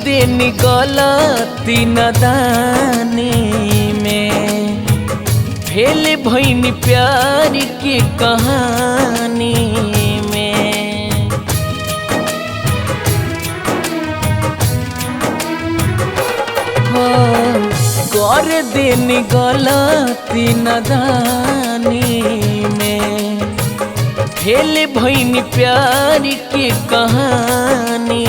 देनी गलती नदानी में, फेल भइनी प्यार की कहानी में। हो कर देनी गलती नदानी में, फेल भइनी प्यार की कहानी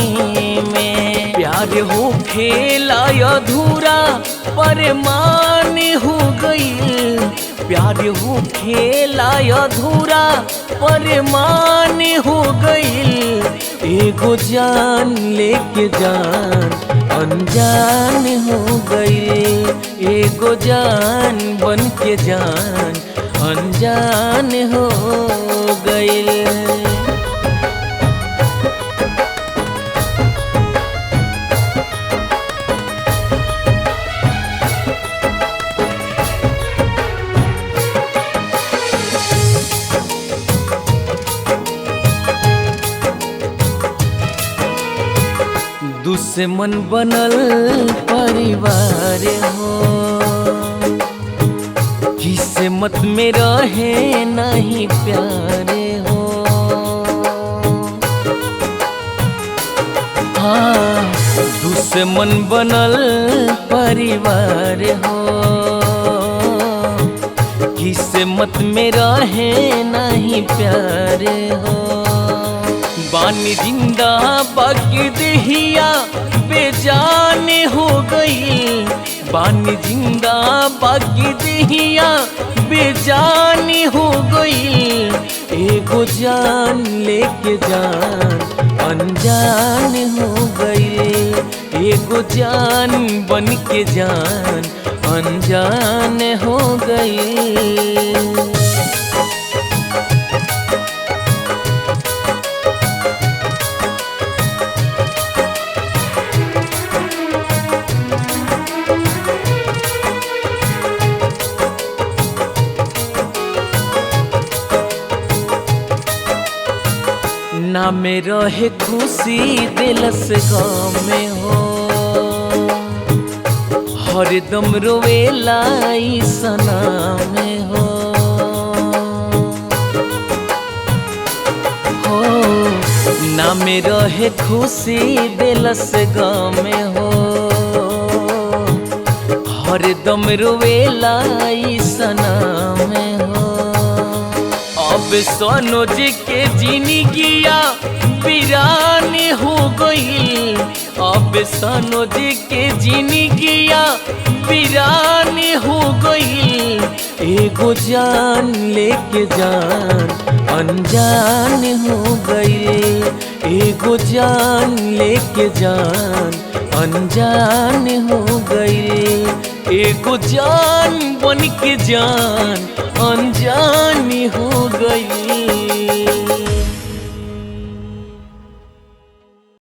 में। प्यार हो खेला अधूरा परमान हो गई, प्यार हो खेला अधूरा परमान हो गई। एगो जान लेके जान अनजान हो गई, एगो जान बन के जान अनजान हो गई। दुश्मन बनल परिवार हो, किस्मत में रहे नहीं प्यारे हो। हाँ दुश्मन बनल परिवार हो, किस्मत में रहे नहीं प्यारे हो। बानी जिंदा बाकी दहिया बेजान हो गई, बानी जिंदा बाकी दहिया बेजान हो गई। एगो जान लेके जान अनजान हो गई, एगो जान बन के जान अनजान हो गई। ना में रहे खुशी दिल से गम में हो, हरदम रोवेला ई सना में हो। ना में रहे खुशी दिल से गम में हो, हरदम रोवेला ई सना में हो। अब सनोज के जिंदगिया वीरान हो गई, अब सनोज के जिंदगिया वीरान हो गई। एगो जान लेके जान अनजान हो गई, एगो जान लेके जान अनजान हो गई। एगो जान बन के जान अनजान हो गई।